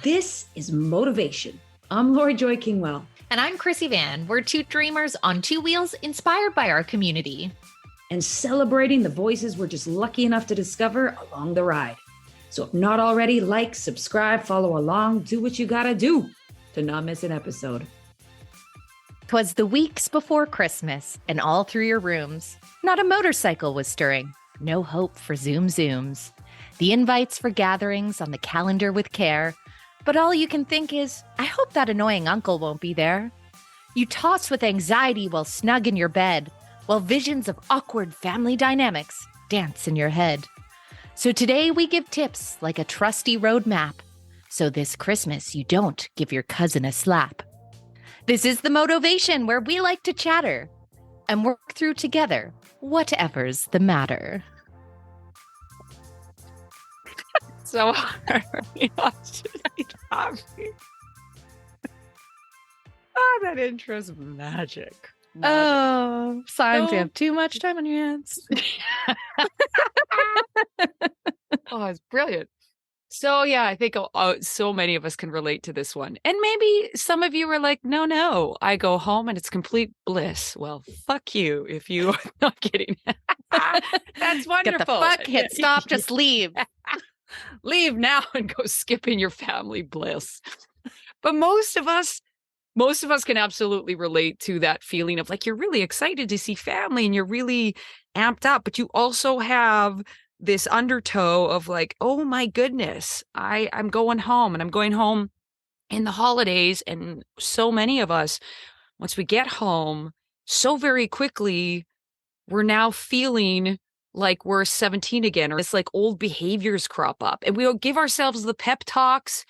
This is Motovation. I'm Lori Joy Kingwell. And I'm Chrissy Van. We're two dreamers on two wheels inspired by our community. And celebrating the voices we're just lucky enough to discover along the ride. So if not already, like, subscribe, follow along, do what you gotta do to not miss an episode. 'Twas the weeks before Christmas, and all through your rooms, not a motorcycle was stirring. No hope for Zoom Zooms. The invites for gatherings on the calendar with care. But all you can think is, I hope that annoying uncle won't be there. You toss with anxiety while snug in your bed, while visions of awkward family dynamics dance in your head. So today we give tips like a trusty roadmap, so this Christmas you don't give your cousin a slap. This is the Motovation where we like to chatter and work through together whatever's the matter. So hard. Oh, that intro's magic. Oh, signs you So- have too much time on your hands. Oh, it's brilliant. So yeah, I think so many of us can relate to this one. And maybe some of you are like, no, I go home and it's complete bliss. Well, fuck you if you are not kidding. That's wonderful. Get the fuck, hit stop, just leave. Leave now and go skip in your family bliss. But most of us can absolutely relate to that feeling of like, you're really excited to see family and you're really amped up, but you also have this undertow of like, oh my goodness, I'm going home, and I'm going home in the holidays. And so many of us, once we get home, so very quickly, we're now feeling like we're 17 again, or it's like old behaviors crop up, and we'll give ourselves the pep talks.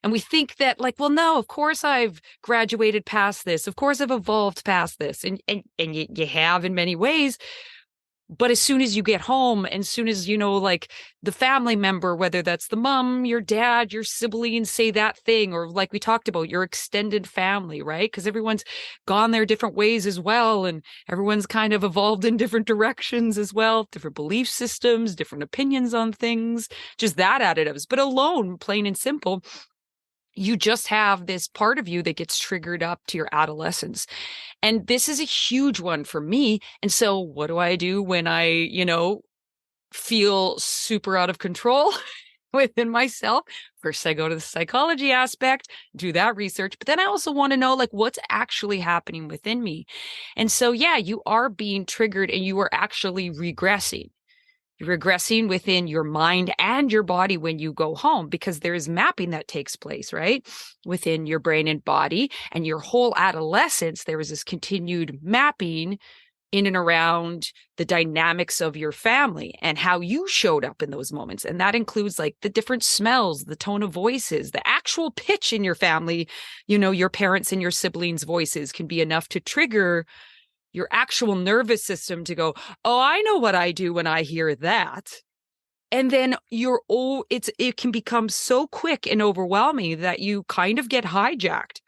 And we think that like, well, no, of course I've graduated past this. Of course I've evolved past this. And you have in many ways. But as soon as you get home, and as soon as, like the family member, whether that's the mom, your dad, your siblings say that thing, or like we talked about, your extended family, right? Because everyone's gone their different ways as well. And everyone's kind of evolved in different directions as well, different belief systems, different opinions on things, just that additives. But alone, plain and simple, you just have this part of you that gets triggered up to your adolescence. And this is a huge one for me. And so what do I do when I, feel super out of control within myself? First, I go to the psychology aspect, do that research, but then I also want to know like what's actually happening within me. And so, yeah, you are being triggered and you are actually regressing. You're regressing within your mind and your body when you go home, because there is mapping that takes place, right? Within your brain and body, and your whole adolescence, there was this continued mapping in and around the dynamics of your family and how you showed up in those moments. And that includes like the different smells, the tone of voices, the actual pitch in your family. Your parents and your siblings' voices can be enough to trigger your actual nervous system to go, oh, I know what I do when I hear that. And then it can become so quick and overwhelming that you kind of get hijacked.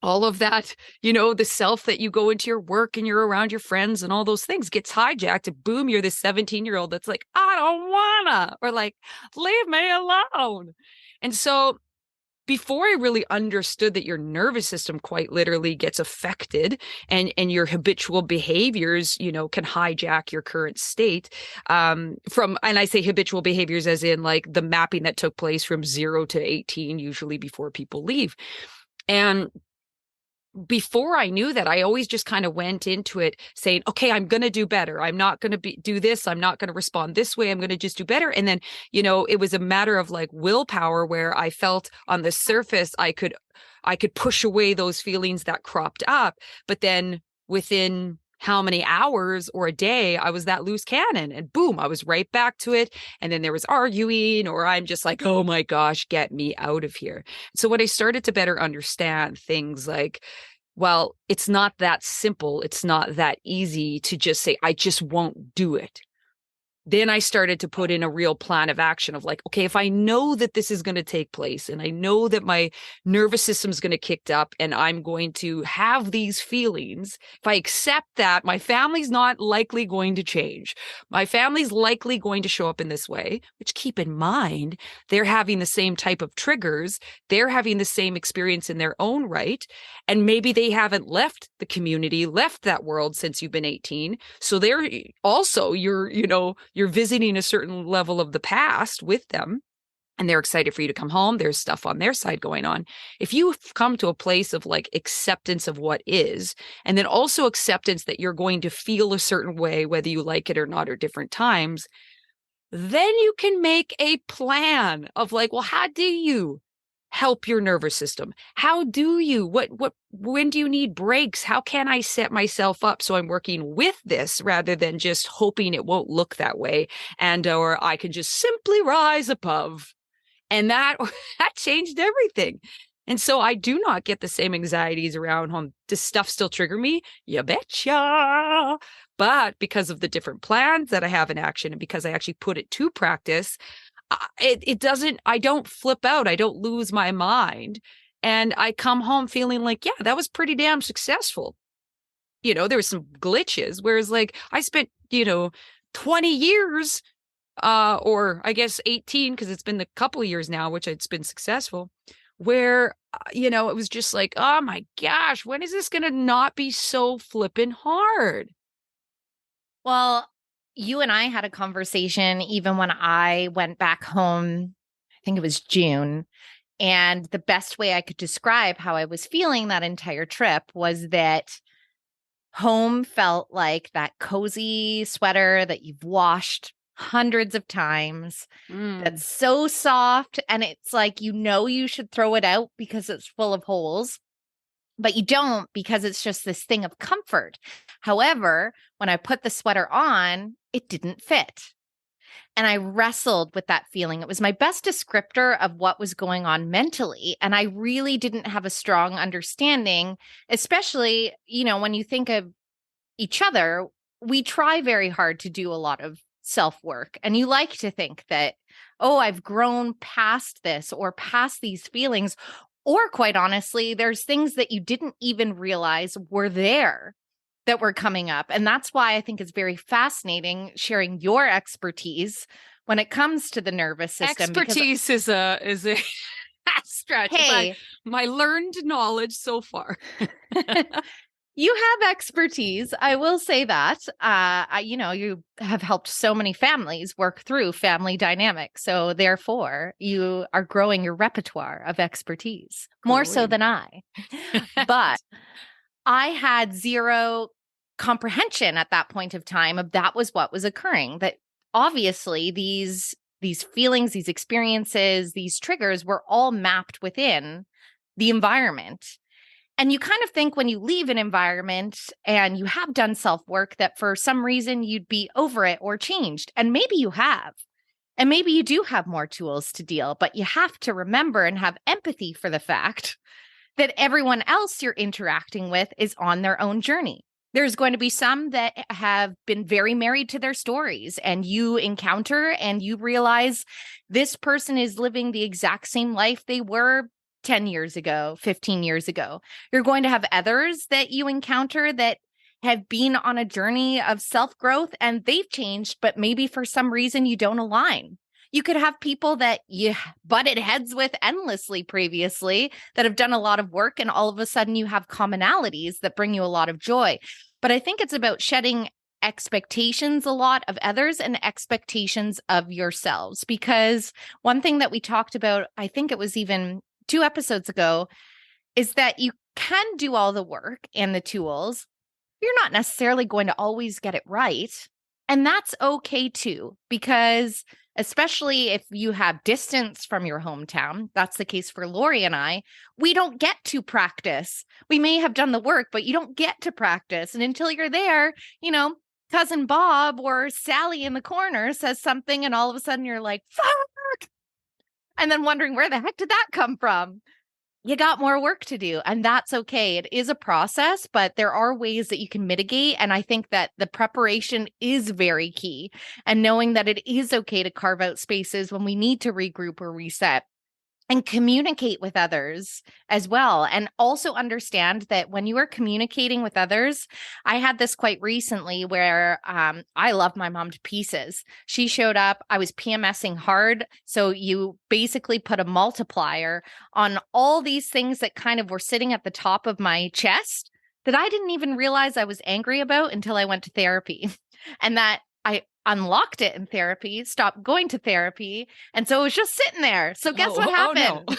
All of that, the self that you go into your work and you're around your friends and all those things gets hijacked. And boom, you're this 17-year-old that's like, I don't wanna, or like, leave me alone. And so before I really understood that your nervous system quite literally gets affected and your habitual behaviors, can hijack your current state and I say habitual behaviors as in like the mapping that took place from 0 to 18, usually before people leave. And before I knew that, I always just kind of went into it saying, okay, I'm going to do better. I'm not going to do this. I'm not going to respond this way. I'm going to just do better. And then, it was a matter of like willpower where I felt on the surface, I could push away those feelings that cropped up. But then within how many hours or a day, I was that loose cannon, and boom, I was right back to it. And then there was arguing, or I'm just like, oh my gosh, get me out of here. So when I started to better understand things like, well, it's not that simple. It's not that easy to just say, I just won't do it. then I started to put in a real plan of action of like, okay, if I know that this is going to take place and I know that my nervous system is going to kick up and I'm going to have these feelings, if I accept that, my family's not likely going to change. My family's likely going to show up in this way, which keep in mind, they're having the same type of triggers. They're having the same experience in their own right. And maybe they haven't left the community, left that world since you've been 18. So they're also, you're visiting a certain level of the past with them and they're excited for you to come home. There's stuff on their side going on. If you come to a place of like acceptance of what is, and then also acceptance that you're going to feel a certain way, whether you like it or not, or different times, then you can make a plan of like, well, how do you help your nervous system? How do you, when do you need breaks? How can I set myself up so I'm working with this rather than just hoping it won't look that way? Or I can just simply rise above. And that changed everything. And so I do not get the same anxieties around home. Does stuff still trigger me? You betcha. But because of the different plans that I have in action and because I actually put it to practice, I don't flip out. I don't lose my mind. And I come home feeling like, yeah, that was pretty damn successful. There were some glitches, whereas like I spent, 20 years, or I guess 18, because it's been a couple of years now, which it's been successful, where, it was just like, oh my gosh, when is this going to not be so flippin' hard? Well, you and I had a conversation even when I went back home, I think it was June. And the best way I could describe how I was feeling that entire trip was that home felt like that cozy sweater that you've washed hundreds of times. That's so soft. And it's like, you should throw it out because it's full of holes. But you don't, because it's just this thing of comfort. However, when I put the sweater on, it didn't fit. And I wrestled with that feeling. It was my best descriptor of what was going on mentally. And I really didn't have a strong understanding, especially, when you think of each other, we try very hard to do a lot of self-work. And you like to think that, oh, I've grown past this or past these feelings. Or quite honestly, there's things that you didn't even realize were there that were coming up. And that's why I think it's very fascinating sharing your expertise when it comes to the nervous system. Expertise is a stretch. Hey, my learned knowledge so far. You have expertise. I will say that. You have helped so many families work through family dynamics. So therefore, you are growing your repertoire of expertise more so than I. But I had zero comprehension at that point of time of that was what was occurring. That obviously these feelings, these experiences, these triggers were all mapped within the environment. And you kind of think when you leave an environment and you have done self-work that for some reason you'd be over it or changed. And maybe you have. And maybe you do have more tools to deal, but you have to remember and have empathy for the fact that everyone else you're interacting with is on their own journey. There's going to be some that have been very married to their stories, and you encounter and you realize this person is living the exact same life they were 10 years ago, 15 years ago. You're going to have others that you encounter that have been on a journey of self-growth and they've changed, but maybe for some reason you don't align. You could have people that you butted heads with endlessly previously that have done a lot of work, and all of a sudden you have commonalities that bring you a lot of joy. But I think it's about shedding expectations a lot of others and expectations of yourselves, because one thing that we talked about, I think it was even 2 episodes ago, is that you can do all the work and the tools. You're not necessarily going to always get it right. And that's okay too, because especially if you have distance from your hometown, that's the case for Lori and I, we don't get to practice. We may have done the work, but you don't get to practice. And until you're there, cousin Bob or Sally in the corner says something and all of a sudden you're like, fuck. And then wondering where the heck did that come from? you got more work to do, and that's okay. It is a process, but there are ways that you can mitigate. And I think that the preparation is very key, and knowing that it is okay to carve out spaces when we need to regroup or reset and communicate with others as well. And also understand that when you are communicating with others, I had this quite recently where I love my mom to pieces. She showed up, I was PMSing hard. So you basically put a multiplier on all these things that kind of were sitting at the top of my chest that I didn't even realize I was angry about until I went to therapy. And that I unlocked it in therapy, stopped going to therapy. And so it was just sitting there. So guess what happened?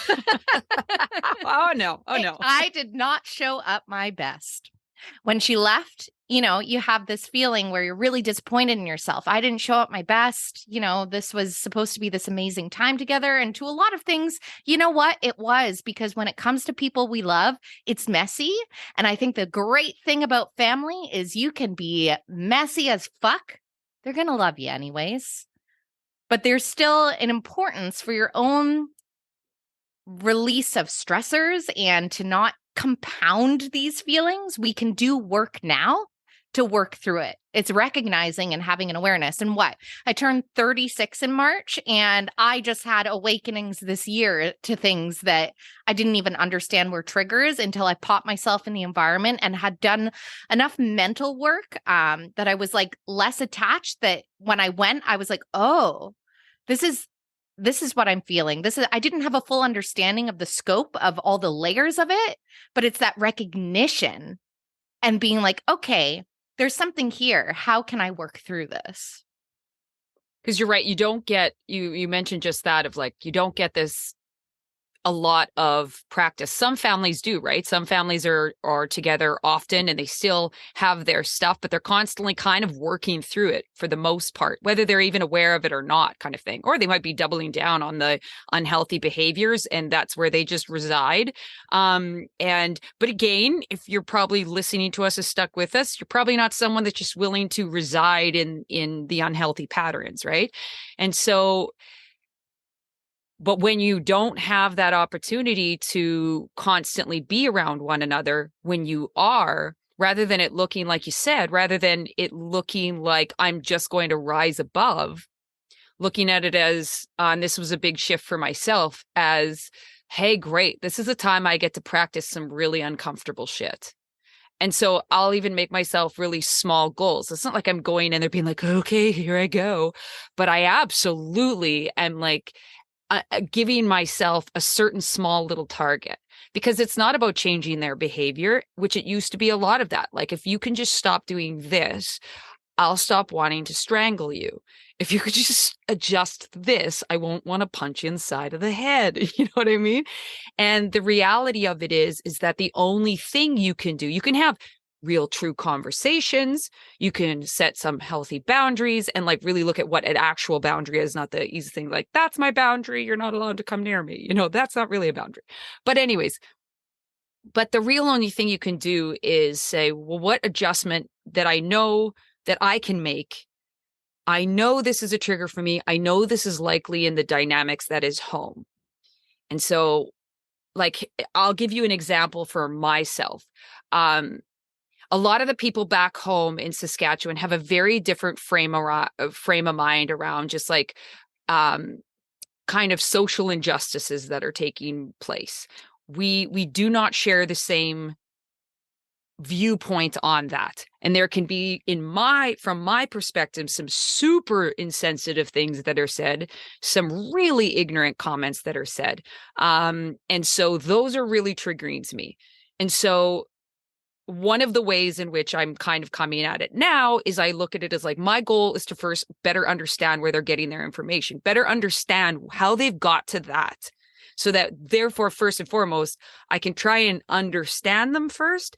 Oh, no. I did not show up my best. When she left, you have this feeling where you're really disappointed in yourself. I didn't show up my best. This was supposed to be this amazing time together. And to a lot of things, you know what? It was, because when it comes to people we love, it's messy. And I think the great thing about family is you can be messy as fuck. They're going to love you anyways. But there's still an importance for your own release of stressors and to not compound these feelings. We can do work now to work through it. It's recognizing and having an awareness. And I turned 36 in March, and I just had awakenings this year to things that I didn't even understand were triggers until I popped myself in the environment and had done enough mental work that I was like less attached, that when I went, I was like, oh, this is what I'm feeling. I didn't have a full understanding of the scope of all the layers of it, but it's that recognition and being like, okay, there's something here. How can I work through this? Because you're right. You don't get, you mentioned just that of like, you don't get this a lot of practice. Some families do, right? Some families are together often and they still have their stuff, but they're constantly kind of working through it for the most part, whether they're even aware of it or not, kind of thing. Or they might be doubling down on the unhealthy behaviors, and that's where they just reside. But again, if you're probably listening to us, is stuck with us, you're probably not someone that's just willing to reside in the unhealthy patterns, right? And so, but when you don't have that opportunity to constantly be around one another, when you are, rather than it looking, like you said, rather than it looking like I'm just going to rise above, looking at it as, and this was a big shift for myself, as, hey, great, this is a time I get to practice some really uncomfortable shit. And so I'll even make myself really small goals. It's not like I'm going in there being like, okay, here I go. But I absolutely am like, giving myself a certain small little target, because it's not about changing their behavior, which it used to be a lot of that. Like, if you can just stop doing this, I'll stop wanting to strangle you. If you could just adjust this, I won't want to punch you inside of the head. You know what I mean? And the reality of it is that the only thing you can do, you can have real true conversations, you can set some healthy boundaries and like really look at what an actual boundary is, not the easy thing like, that's my boundary, you're not allowed to come near me. That's not really a boundary. But anyways, the real only thing you can do is say, well, what adjustment that I know that I can make? I know this is a trigger for me. I know this is likely in the dynamics that is home. And so, like, I'll give you an example for myself. A lot of the people back home in Saskatchewan have a very different frame of mind around just like kind of social injustices that are taking place. We do not share the same viewpoint on that. And there can be, from my perspective, some super insensitive things that are said, some really ignorant comments that are said. And so those are really triggering to me. And so one of the ways in which I'm kind of coming at it now is I look at it as like, my goal is to first better understand where they're getting their information, better understand how they've got to that. So that therefore, first and foremost, I can try and understand them first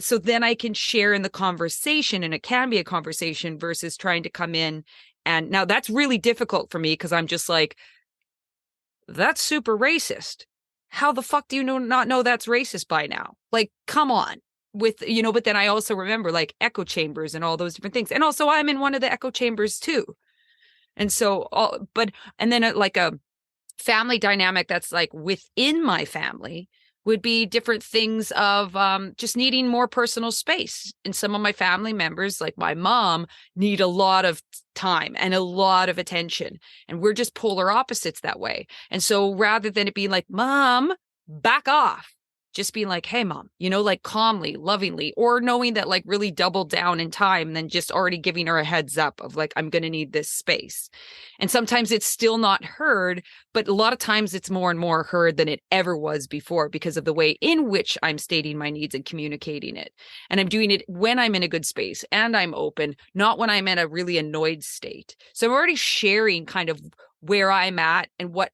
so then I can share in the conversation, and it can be a conversation versus trying to come in. And now that's really difficult for me because I'm just like, that's super racist. How the fuck do you not know that's racist by now? Like, come on. But then I also remember like echo chambers and all those different things. And also I'm in one of the echo chambers too. And so, family dynamic that's like within my family would be different things of just needing more personal space. And some of my family members, like my mom, need a lot of time and a lot of attention. And we're just polar opposites that way. And so rather than it being like, Mom, back off, just being like, hey, Mom, like calmly, lovingly, or knowing that like really double down in time, then just already giving her a heads up of like, I'm going to need this space. And sometimes it's still not heard, but a lot of times it's more and more heard than it ever was before because of the way in which I'm stating my needs and communicating it. And I'm doing it when I'm in a good space and I'm open, not when I'm in a really annoyed state. So I'm already sharing kind of where I'm at and what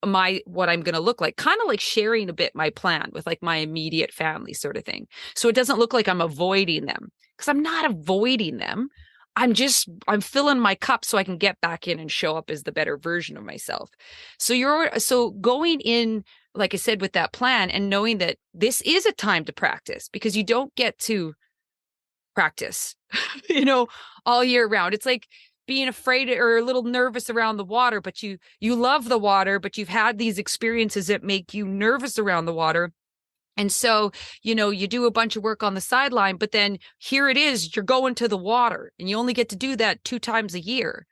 I'm going to look like, kind of like sharing a bit my plan with like my immediate family sort of thing. So it doesn't look like I'm avoiding them, because I'm not avoiding them. I'm filling my cup so I can get back in and show up as the better version of myself. So going in, like I said, with that plan and knowing that this is a time to practice, because you don't get to practice, all year round. It's like being afraid or a little nervous around the water, but you love the water, but you've had these experiences that make you nervous around the water. And so, you do a bunch of work on the sideline, but then here it is, you're going to the water and you only get to do that 2 times a year.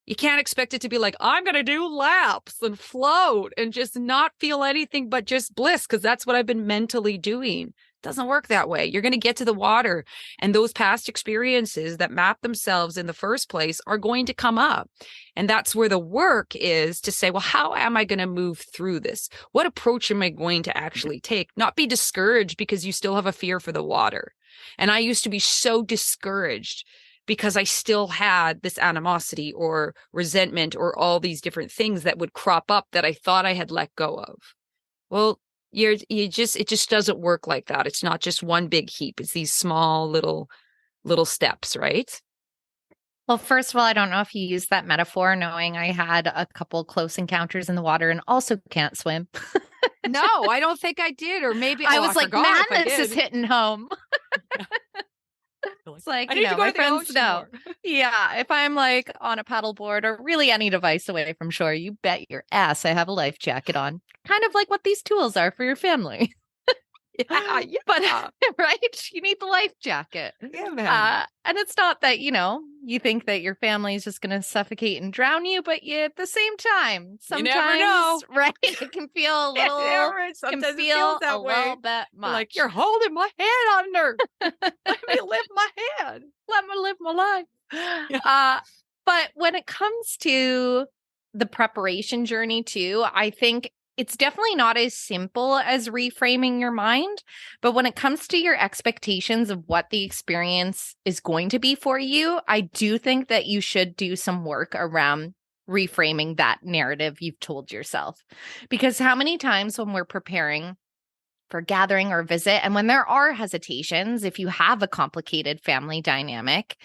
You can't expect it to be like, I'm going to do laps and float and just not feel anything but just bliss, because that's what I've been mentally doing. Doesn't work that way. You're going to get to the water, and those past experiences that map themselves in the first place are going to come up. And that's where the work is, to say, well, how am I going to move through this? What approach am I going to actually take? Not be discouraged because you still have a fear for the water. And I used to be so discouraged because I still had this animosity or resentment or all these different things that would crop up that I thought I had let go of. Well, it just doesn't work like that. It's not just one big heap. It's these small little steps, right? Well, first of all, I don't know if you used that metaphor, knowing I had a couple close encounters in the water and also can't swim. No, I don't think I did. Or maybe I was like, man, this is hitting home. It's like, my friends know. Yeah, if I'm like on a paddleboard or really any device away from shore, you bet your ass I have a life jacket on. Kind of like what these tools are for your family. Yeah. But right, you need the life jacket. Yeah, man. And it's not that you think that your family is just going to suffocate and drown you, but at the same time, sometimes, you never know, right? It can feel a little. Sometimes can feel it feels that way. Little bit much. Like, you're holding my hand under. Let me live my hand. Let me live my life. Yeah. But when it comes to the preparation journey too, I think it's definitely not as simple as reframing your mind. But when it comes to your expectations of what the experience is going to be for you, I do think that you should do some work around reframing that narrative you've told yourself. Because how many times when we're preparing for gathering or visit, and when there are hesitations, if you have a complicated family dynamic,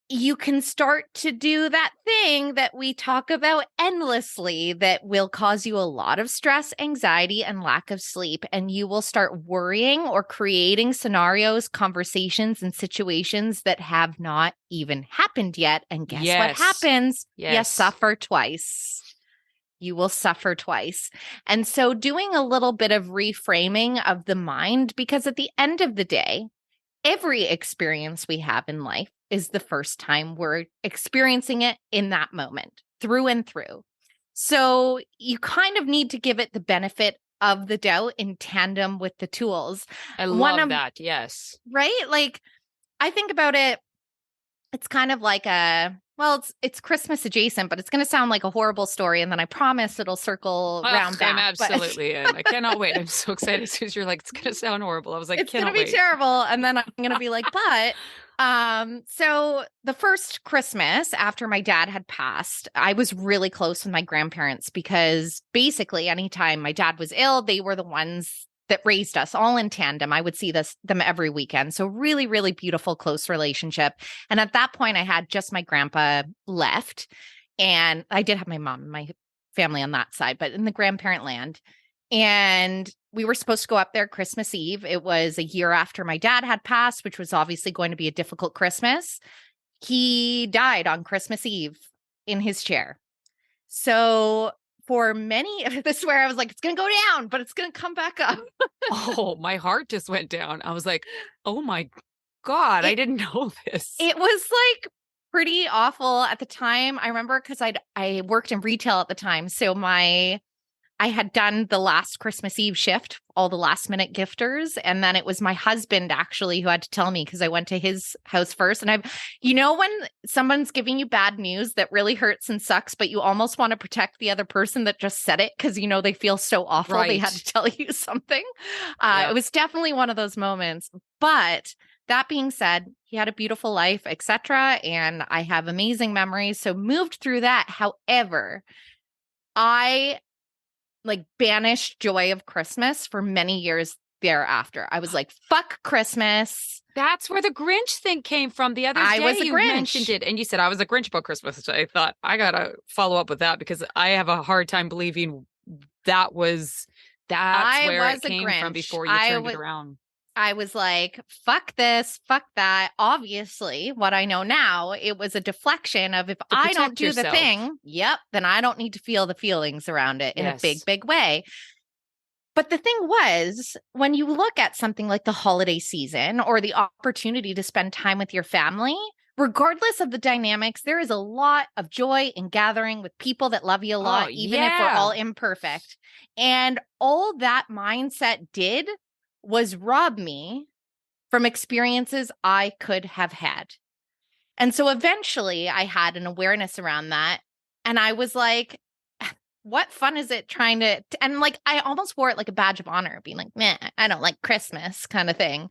you can start to do that thing that we talk about endlessly that will cause you a lot of stress, anxiety, and lack of sleep. And you will start worrying or creating scenarios, conversations, and situations that have not even happened yet. And guess what happens? You suffer twice. You will suffer twice. And so doing a little bit of reframing of the mind, because at the end of the day, every experience we have in life is the first time we're experiencing it in that moment, through and through. So you kind of need to give it the benefit of the doubt in tandem with the tools. I love that. Yes. Right? Like, I think about it, it's kind of like it's Christmas adjacent, but it's going to sound like a horrible story. And then I promise it'll circle round back. I'm absolutely in. I cannot wait. I'm so excited as soon as you're like, it's going to sound horrible. I was like, it's going to be terrible. And then I'm going to be like, but so the first Christmas after my dad had passed, I was really close with my grandparents, because basically anytime my dad was ill, they were the ones that raised us all in tandem. I would see them every weekend. So really, really beautiful, close relationship. And at that point, I had just my grandpa left. And I did have my mom and my family on that side, but in the grandparent land. And we were supposed to go up there Christmas Eve. It was a year after my dad had passed, which was obviously going to be a difficult Christmas. He died on Christmas Eve in his chair. So for many, this is where I was like, it's going to go down, but it's going to come back up. Oh, my heart just went down. I was like, oh my God, I didn't know this. It was like pretty awful at the time. I remember because I worked in retail at the time. So I had done the last Christmas Eve shift, all the last minute gifters. And then it was my husband actually who had to tell me because I went to his house first. And when someone's giving you bad news that really hurts and sucks, but you almost want to protect the other person that just said it because, they feel so awful. They had to tell you something. It was definitely one of those moments. But that being said, he had a beautiful life, etc. And I have amazing memories. So moved through that. However, I banished joy of Christmas for many years thereafter. I was like, fuck Christmas. That's where the Grinch thing came from. The other day you mentioned it and you said I was a Grinch about Christmas. So I thought I got to follow up with that because I have a hard time believing that's where it came from before you turned it around. I was like, fuck this, fuck that. Obviously, what I know now, it was a deflection of if I don't do the thing, then I don't need to feel the feelings around it in a big, big way. But the thing was, when you look at something like the holiday season or the opportunity to spend time with your family, regardless of the dynamics, there is a lot of joy in gathering with people that love you a lot, even if we're all imperfect. And all that mindset did was rob me from experiences I could have had. And so eventually I had an awareness around that. And I was like, what fun is it trying to, and I almost wore it like a badge of honor, being like, meh, I don't like Christmas kind of thing.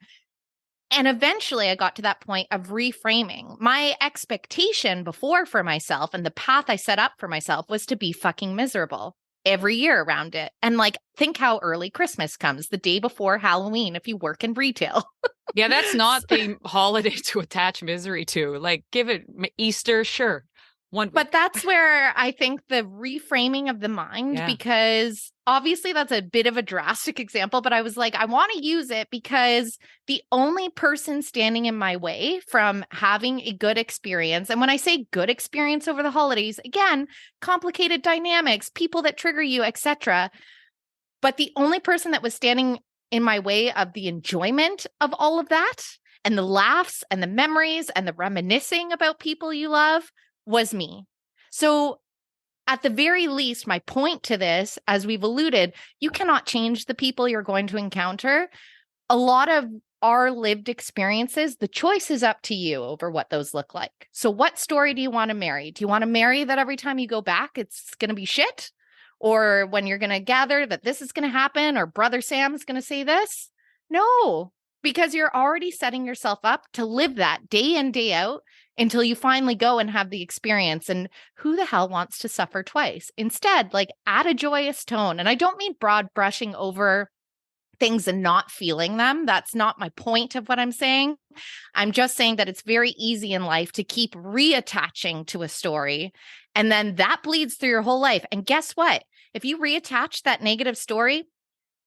And eventually I got to that point of reframing. My expectation before for myself and the path I set up for myself was to be fucking miserable every year around it. And think how early Christmas comes, the day before Halloween, if you work in retail. Yeah, that's not the holiday to attach misery to. Give it Easter, sure. But that's where I think the reframing of the mind, because obviously that's a bit of a drastic example, but I was like, I want to use it because the only person standing in my way from having a good experience, and when I say good experience over the holidays, again, complicated dynamics, people that trigger you, etc. But the only person that was standing in my way of the enjoyment of all of that and the laughs and the memories and the reminiscing about people you love was me. So at the very least, my point to this, as we've alluded, you cannot change the people you're going to encounter. A lot of our lived experiences, the choice is up to you over what those look like. So what story do you want to marry? Do you want to marry that every time you go back, it's going to be shit? Or when you're going to gather that this is going to happen, or Brother Sam's going to say this? No, because you're already setting yourself up to live that day in, day out until you finally go and have the experience. And who the hell wants to suffer twice? Instead, add a joyous tone. And I don't mean broad brushing over things and not feeling them. That's not my point of what I'm saying. I'm just saying that it's very easy in life to keep reattaching to a story. And then that bleeds through your whole life. And guess what? If you reattach that negative story,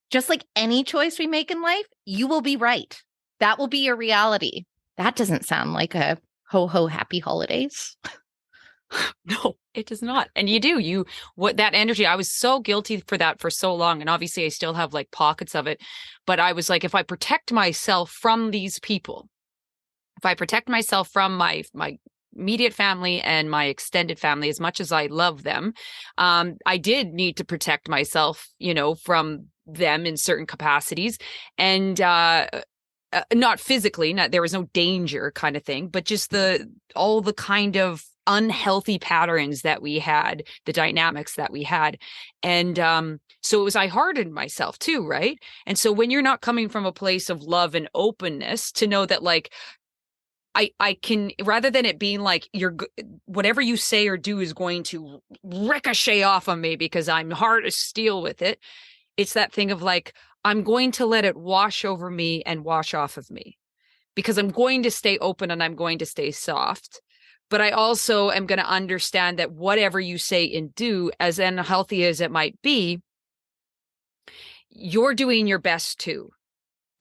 just like any choice we make in life, you will be right. That will be your reality. That doesn't sound like a ho ho happy holidays. No, it does not. And that energy, I was so guilty for that for so long. And obviously I still have pockets of it. But I was like, if I protect myself from these people, if I protect myself from my immediate family and my extended family, as much as I love them, I did need to protect myself, from them in certain capacities. And not physically, there was no danger kind of thing, but just all the kind of unhealthy patterns that we had, the dynamics that we had. And so I hardened myself too, right? And so when you're not coming from a place of love and openness, to know that I can, rather than it being whatever you say or do is going to ricochet off on me because I'm hard as steel with it. It's that thing of I'm going to let it wash over me and wash off of me because I'm going to stay open and I'm going to stay soft. But I also am going to understand that whatever you say and do, as unhealthy as it might be, you're doing your best too.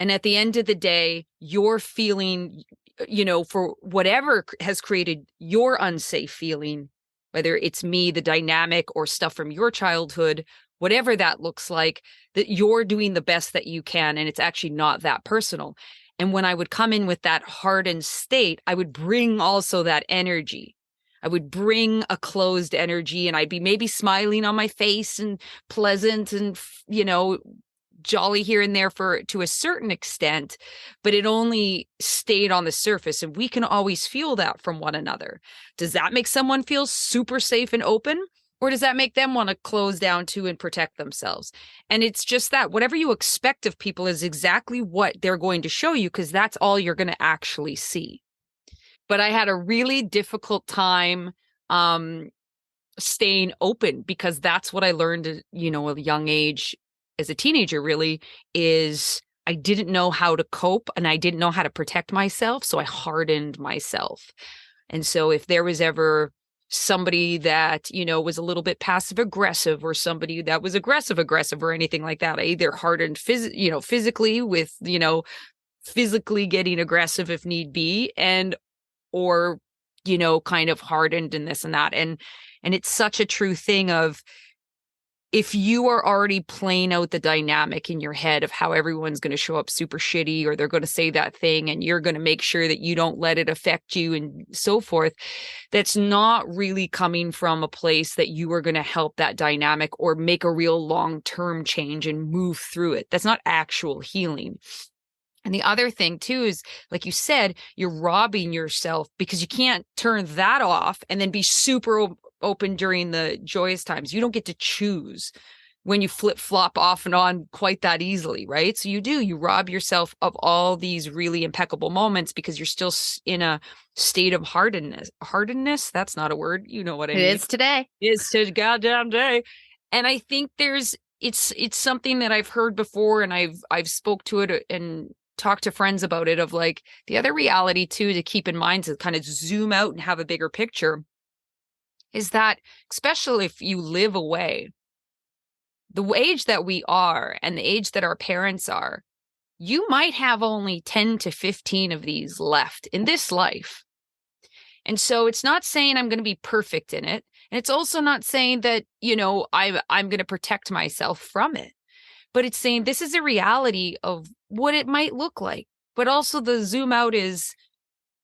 And at the end of the day, you're feeling, for whatever has created your unsafe feeling, whether it's me, the dynamic, or stuff from your childhood, whatever that looks like, that you're doing the best that you can. And it's actually not that personal. And when I would come in with that hardened state, I would bring also that energy. I would bring a closed energy, and I'd be maybe smiling on my face and pleasant and, jolly here and there to a certain extent, but it only stayed on the surface. And we can always feel that from one another. Does that make someone feel super safe and open? Or does that make them want to close down too and protect themselves? And it's just that whatever you expect of people is exactly what they're going to show you, because that's all you're going to actually see. But I had a really difficult time staying open, because that's what I learned at, a young age as a teenager, really, is I didn't know how to cope and I didn't know how to protect myself. So I hardened myself. And so if there was ever somebody that, was a little bit passive aggressive, or somebody that was aggressive or anything like that, I either hardened physically with, physically getting aggressive if need be, or kind of hardened in this and that. And it's such a true thing of, if you are already playing out the dynamic in your head of how everyone's going to show up super shitty, or they're going to say that thing, and you're going to make sure that you don't let it affect you and so forth, that's not really coming from a place that you are going to help that dynamic or make a real long-term change and move through it. That's not actual healing. And the other thing too is, like you said, you're robbing yourself, because you can't turn that off and then be super open during the joyous times. You don't get to choose when you flip-flop off and on quite that easily, right? So you rob yourself of all these really impeccable moments because you're still in a state of hardness. That's not a word. You know what I mean? It is today. It's to goddamn day. And I think it's something that I've heard before, and I've spoke to it and talked to friends about it, of like, the other reality too to keep in mind, to kind of zoom out and have a bigger picture, is that, especially if you live away, the age that we are and the age that our parents are, you might have only 10 to 15 of these left in this life. And so it's not saying I'm going to be perfect in it. And it's also not saying that, I'm going to protect myself from it. But it's saying this is a reality of what it might look like. But also the zoom out is,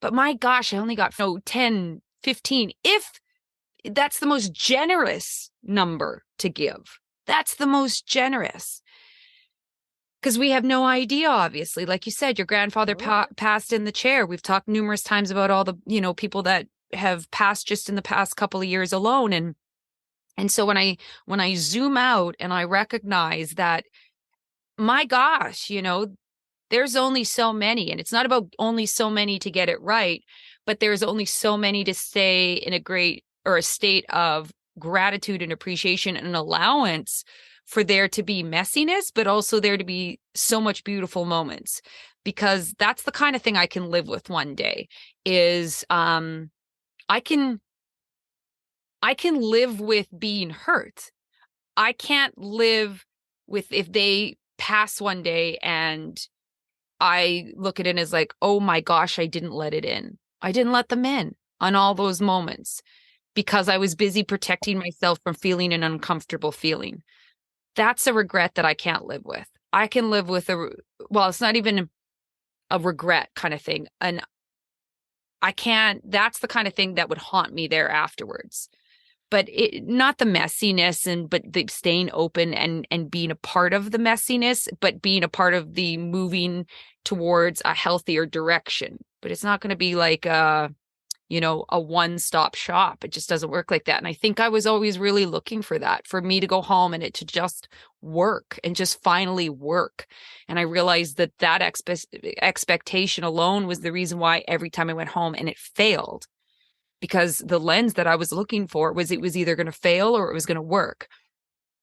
but my gosh, I only got 10, 15. If that's the most generous number to give. That's the most generous. Because we have no idea, obviously. Like you said, your grandfather passed in the chair. We've talked numerous times about all the, people that have passed just in the past couple of years alone. And so when I zoom out and I recognize that, my gosh, there's only so many, and it's not about only so many to get it right, but there's only so many to stay in a state of gratitude and appreciation and allowance for there to be messiness, but also there to be so much beautiful moments. Because that's the kind of thing I can live with one day, is I can live with being hurt. I can't live with if they pass one day and I look at it as like, oh my gosh, I didn't let it in. I didn't let them in on all those moments, because I was busy protecting myself from feeling an uncomfortable feeling. That's a regret that I can't live with. I can live with it's not even a regret kind of thing. And that's the kind of thing that would haunt me there afterwards. But not the messiness, but the staying open and being a part of the messiness, but being a part of the moving towards a healthier direction. But it's not going to be like a one-stop shop. It just doesn't work like that. And I think I was always really looking for that, for me to go home and it to just work and just finally work. And I realized that expectation alone was the reason why every time I went home and it failed. Because the lens that I was looking for was, it was either going to fail or it was going to work.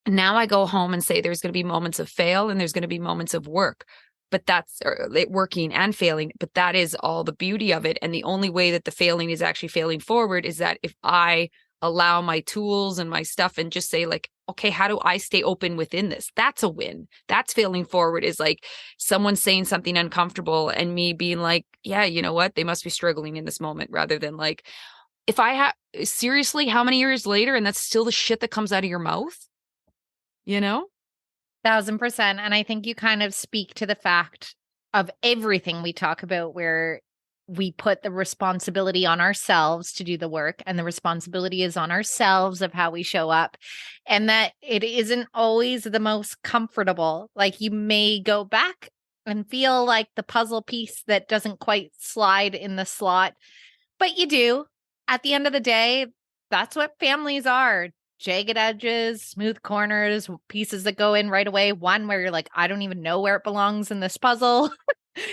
And now I go home and say there's going to be moments of fail and there's going to be moments of work. But that's working and failing. But that is all the beauty of it. And the only way that the failing is actually failing forward is that if I allow my tools and my stuff and just say like, okay, how do I stay open within this? That's a win. That's failing forward, is like someone saying something uncomfortable and me being like, yeah, you know what? They must be struggling in this moment, rather than like, if I have, seriously, how many years later, and that's still the shit that comes out of your mouth, you know? 1,000%. And I think you kind of speak to the fact of everything we talk about, where we put the responsibility on ourselves to do the work, and the responsibility is on ourselves of how we show up, and that it isn't always the most comfortable. Like, you may go back and feel like the puzzle piece that doesn't quite slide in the slot, but you do. At the end of the day, that's what families are. Jagged edges, smooth corners, pieces that go in right away. One where you're like, I don't even know where it belongs in this puzzle.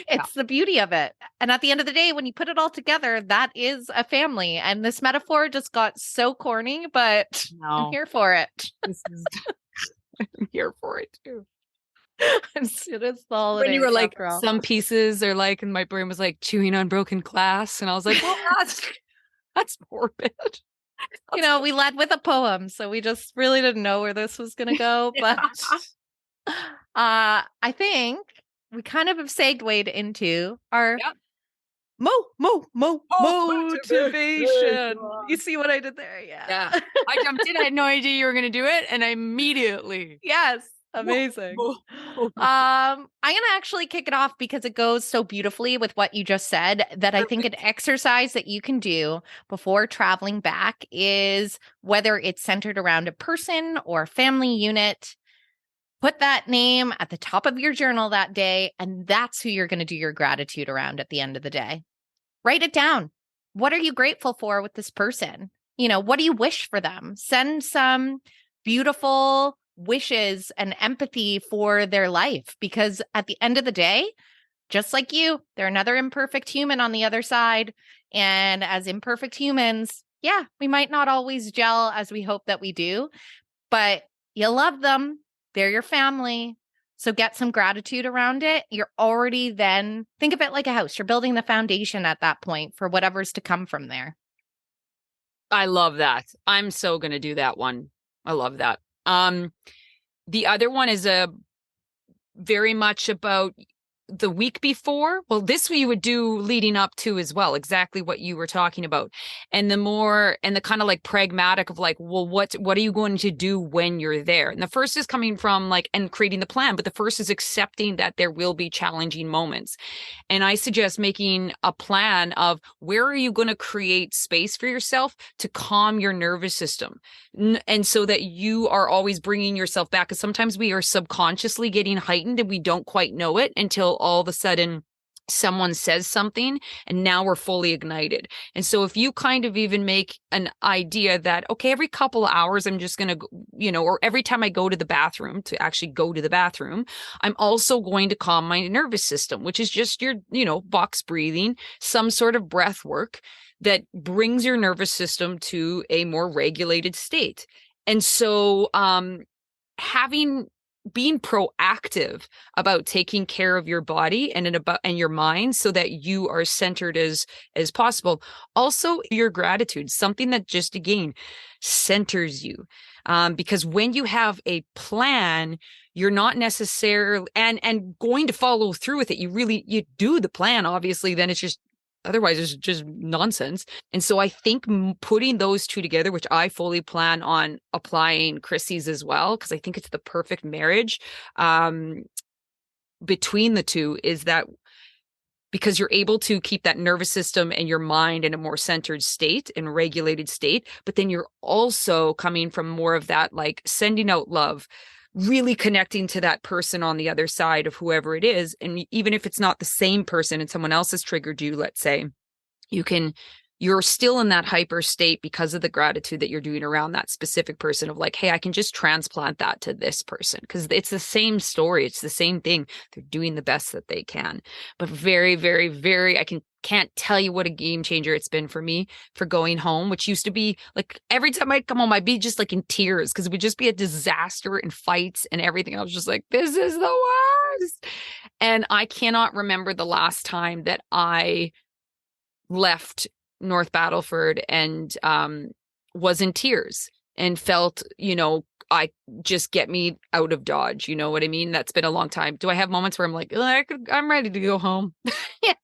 It's the beauty of it. And at the end of the day, when you put it all together, that is a family. And this metaphor just got so corny, but I'm here for it. I'm here for it too. It is the holidays. When you were like, some pieces are like, and my brain was like chewing on broken glass. And I was like, well, that's morbid. You know, we led with a poem, so we just really didn't know where this was going to go. But I think we kind of have segued into our motivation. You see what I did there? Yeah. I jumped in. I had no idea you were going to do it. And I immediately. Yes. Amazing. I'm going to actually kick it off because it goes so beautifully with what you just said, that I think an exercise that you can do before traveling back is, whether it's centered around a person or a family unit, put that name at the top of your journal that day, and that's who you're going to do your gratitude around at the end of the day. Write it down. What are you grateful for with this person? You know, what do you wish for them? Send some beautiful wishes and empathy for their life, because at the end of the day, just like you, they're another imperfect human on the other side. And as imperfect humans, we might not always gel as we hope that we do, but you love them. They're your family. So get some gratitude around it. You're already then, think of it like a house. You're building the foundation at that point for whatever's to come from there. I love that. I'm so going to do that one. I love that. The other one is very much about the week before. Well, this we would do leading up to as well, exactly what you were talking about. And the kind of like pragmatic of like, well, what are you going to do when you're there? And the first is coming from like, and creating the plan, but the first is accepting that there will be challenging moments. And I suggest making a plan of where are you going to create space for yourself to calm your nervous system. And so that you are always bringing yourself back. Because sometimes we are subconsciously getting heightened and we don't quite know it until all of a sudden someone says something and now we're fully ignited. And so if you kind of even make an idea that, okay, every couple of hours, I'm just going to, or every time I go to the bathroom, to actually go to the bathroom, I'm also going to calm my nervous system, which is just your, box breathing, some sort of breath work that brings your nervous system to a more regulated state. And so being proactive about taking care of your body and your mind so that you are centered as possible. Also, your gratitude, something that just, again, centers you. Because when you have a plan, you're not necessarily and going to follow through with it. You do the plan, obviously, then it's just, otherwise it's just nonsense. And so I think putting those two together, which I fully plan on applying Chrissy's as well, because I think it's the perfect marriage between the two, is that because you're able to keep that nervous system and your mind in a more centered state and regulated state, but then you're also coming from more of that, like sending out love, really connecting to that person on the other side of whoever it is. And even if it's not the same person and someone else has triggered you, let's say, you're still in that hyper state because of the gratitude that you're doing around that specific person of like, hey, I can just transplant that to this person because it's the same story. It's the same thing. They're doing the best that they can. But very, very, very, can't tell you what a game changer it's been for me for going home, which used to be like every time I'd come home, I'd be just like in tears because it would just be a disaster and fights and everything. I was just like, this is the worst. And I cannot remember the last time that I left North Battleford and was in tears and felt, I just get me out of Dodge. You know what I mean? That's been a long time. Do I have moments where I'm like, I'm ready to go home? Yeah.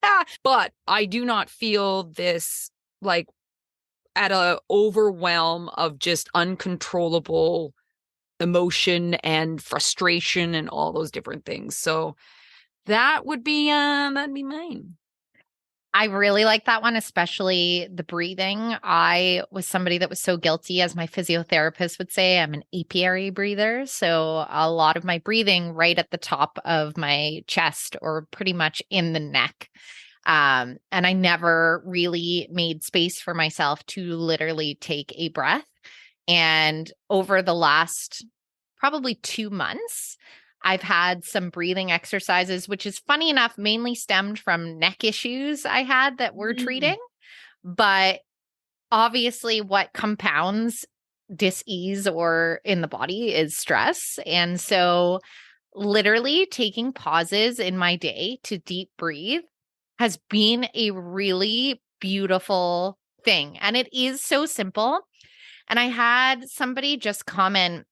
But I do not feel this like at a overwhelm of just uncontrollable emotion and frustration and all those different things. So that'd be mine. I really like that one, especially the breathing. I was somebody that was so guilty, as my physiotherapist would say. I'm an apiary breather. So a lot of my breathing right at the top of my chest or pretty much in the neck. And I never really made space for myself to literally take a breath. And over the last probably 2 months, I've had some breathing exercises, which is funny enough, mainly stemmed from neck issues I had that we're treating. But obviously, what compounds dis-ease or in the body is stress. And so literally taking pauses in my day to deep breathe has been a really beautiful thing. And it is so simple. And I had somebody just comment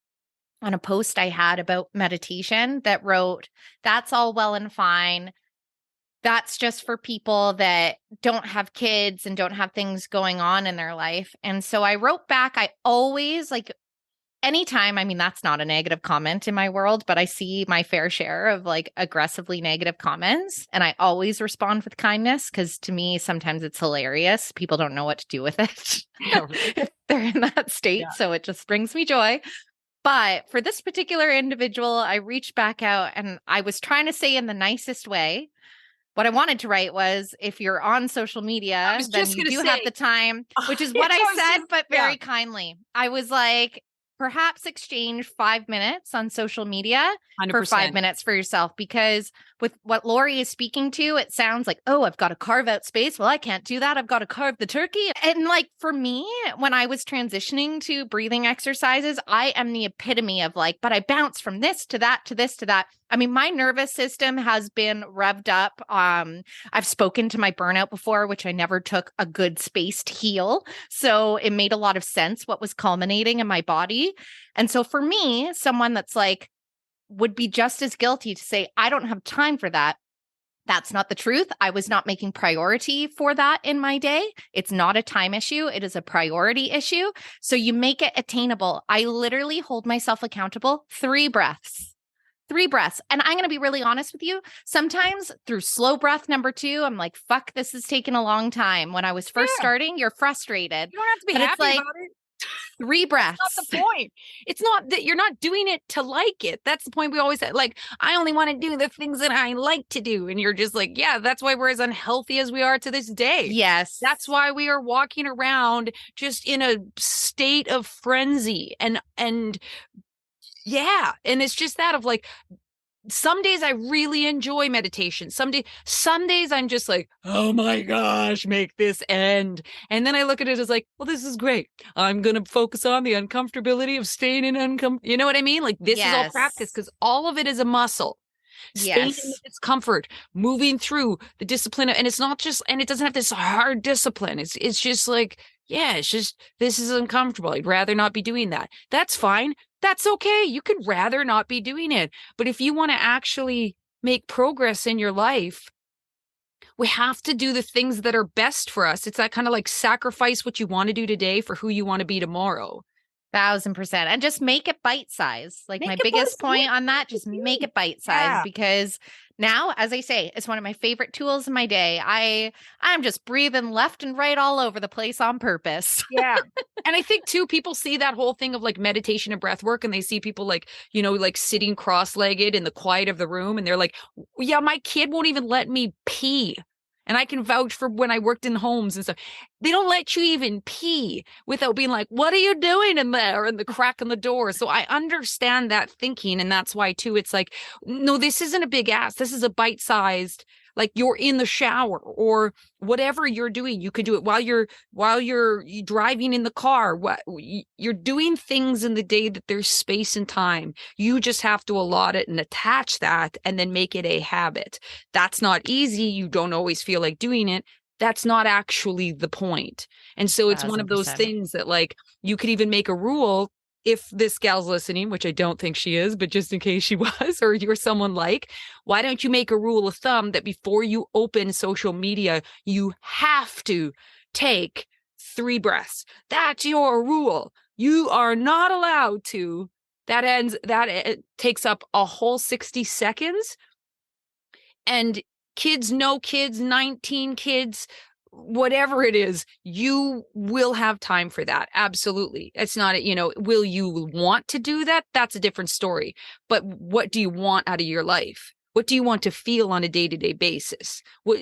on a post I had about meditation that wrote, "That's all well and fine. That's just for people that don't have kids and don't have things going on in their life." And so I wrote back, I always like anytime, I mean, that's not a negative comment in my world, but I see my fair share of like aggressively negative comments. And I always respond with kindness because to me, sometimes it's hilarious. People don't know what to do with it if they're in that state. Yeah. So it just brings me joy. But for this particular individual, I reached back out and I was trying to say in the nicest way. What I wanted to write was, if you're on social media, then you do have the time, which is what I said, but very kindly. I was like, perhaps exchange 5 minutes on social media 100%. For 5 minutes for yourself, because with what Lori is speaking to, it sounds like, oh, I've got to carve out space. Well, I can't do that. I've got to carve the turkey. And like for me, when I was transitioning to breathing exercises, I am the epitome of like, but I bounce from this to that, to this, to that. I mean, my nervous system has been revved up. I've spoken to my burnout before, which I never took a good space to heal. So it made a lot of sense what was culminating in my body. And so for me, someone that's like, would be just as guilty to say, I don't have time for that. That's not the truth. I was not making priority for that in my day. It's not a time issue. It is a priority issue. So you make it attainable. I literally hold myself accountable. 3 breaths. 3 breaths. And I'm going to be really honest with you. Sometimes through slow breath number 2, I'm like, fuck, this is taking a long time. When I was first starting, you're frustrated. You don't have to be happy about it. 3 breaths. That's not the point. It's not that you're not doing it to like it. That's the point we always say. Like, I only want to do the things that I like to do. And you're just like, yeah, that's why we're as unhealthy as we are to this day. Yes. That's why we are walking around just in a state of frenzy. And yeah. And it's just that of like, some days I really enjoy meditation. Some days I'm just like, oh my gosh, make this end. And then I look at it as like, well, this is great. I'm going to focus on the uncomfortability of staying in you know what I mean? Like this is all practice because all of it is a muscle. Staying in the discomfort, moving through the discipline. And it's not just, and it doesn't have this hard discipline. It's just like, yeah, it's just, this is uncomfortable. I'd rather not be doing that. That's fine. That's okay. You could rather not be doing it. But if you want to actually make progress in your life, we have to do the things that are best for us. It's that kind of like sacrifice what you want to do today for who you want to be tomorrow. 1,000%. And just make it bite-sized. Like my biggest point on that, just make it bite-sized because now, as I say, it's one of my favorite tools in my day. I'm just breathing left and right all over the place on purpose. Yeah. And I think too, people see that whole thing of like meditation and breath work and they see people like, you know, like sitting cross-legged in the quiet of the room. And they're like, yeah, my kid won't even let me pee. And I can vouch for when I worked in homes and stuff. They don't let you even pee without being like, what are you doing in there? And the crack in the door. So I understand that thinking. And that's why too, it's like, no, this isn't a big ass. This is a bite-sized, like you're in the shower or whatever you're doing. You can do it while you're driving in the car. You're doing things in the day that there's space and time. You just have to allot it and attach that and then make it a habit. That's not easy. You don't always feel like doing it. That's not actually the point. And so it's 100%. One of those things that like you could even make a rule. If this gal's listening, which I don't think she is, but just in case she was, or you're someone like, why don't you make a rule of thumb that before you open social media, you have to take 3 breaths. That's your rule. You are not allowed to. It takes up a whole 60 seconds. And kids, no kids, 19 kids, whatever it is, you will have time for that. Absolutely. It's not, will you want to do that? That's a different story. But what do you want out of your life? What do you want to feel on a day-to-day basis? How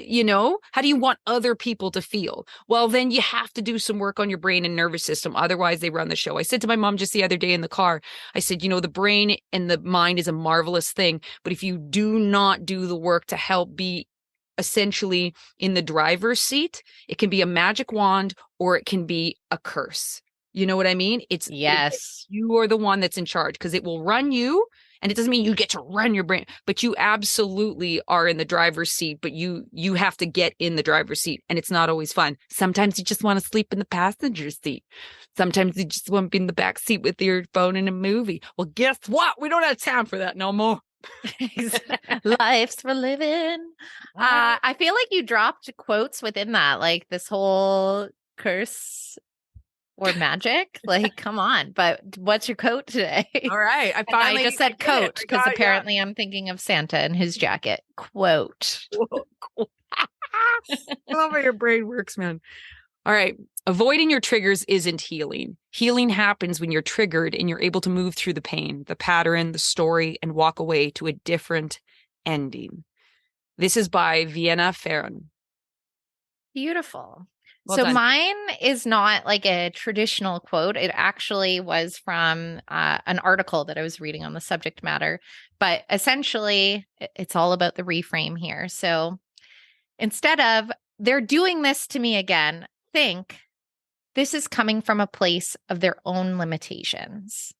do you want other people to feel? Well, then you have to do some work on your brain and nervous system. Otherwise, they run the show. I said to my mom just the other day in the car, I said, the brain and the mind is a marvelous thing. But if you do not do the work to help be essentially in the driver's seat, it can be a magic wand or it can be a curse. You know what I mean? Yes. You are the one that's in charge because it will run you. And it doesn't mean you get to run your brain, but you absolutely are in the driver's seat, but you have to get in the driver's seat, and it's not always fun. Sometimes you just want to sleep in the passenger seat. Sometimes you just want to be in the back seat with your phone in a movie. Well, guess what? We don't have time for that no more. Life's for living. I feel like you dropped quotes within that, like this whole curse or magic. Like, come on. But what's your coat today? All right. I just said coat because apparently I'm thinking of Santa and his jacket. Quote. I love how your brain works, man. All right. Avoiding your triggers isn't healing. Healing happens when you're triggered and you're able to move through the pain, the pattern, the story, and walk away to a different ending. This is by Vienna Farron. Beautiful. Well so done. Mine is not like a traditional quote. It actually was from an article that I was reading on the subject matter. But essentially, it's all about the reframe here. So instead of, they're doing this to me again, think this is coming from a place of their own limitations.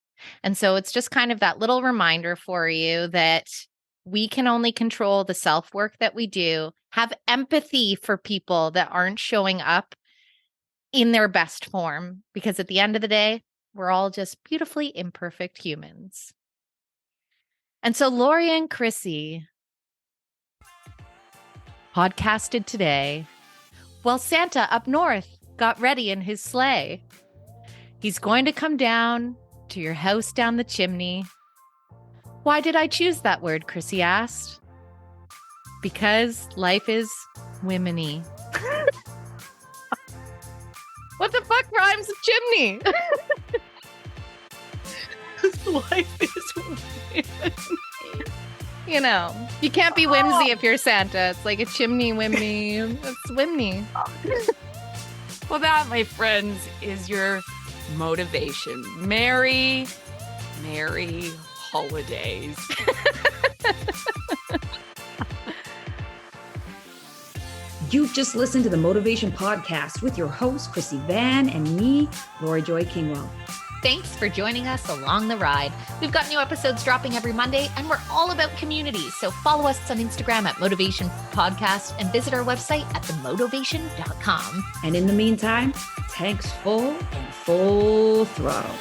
And so it's just kind of that little reminder for you that we can only control the self-work that we do. Have empathy for people that aren't showing up in their best form, because at the end of the day, we're all just beautifully imperfect humans. And so Lori and Chrissy podcasted today while Santa up north got ready in his sleigh. He's going to come down to your house down the chimney. Why did I choose that word? Chrissy asked. Because life is womany. What the fuck rhymes with chimney? Life is womany. You can't be whimsy if you're Santa. It's like a chimney whimney. It's whimney. Well, that, my friends, is your motivation. Merry holidays. You've just listened to the Motovation Podcast with your host, Chrissy Van, and me, Lori Joy Kingwell. Thanks for joining us along the ride. We've got new episodes dropping every Monday, and we're all about community. So follow us on Instagram at Motovation Podcast and visit our website at themotovation.com. And in the meantime, tanks full and full throttle.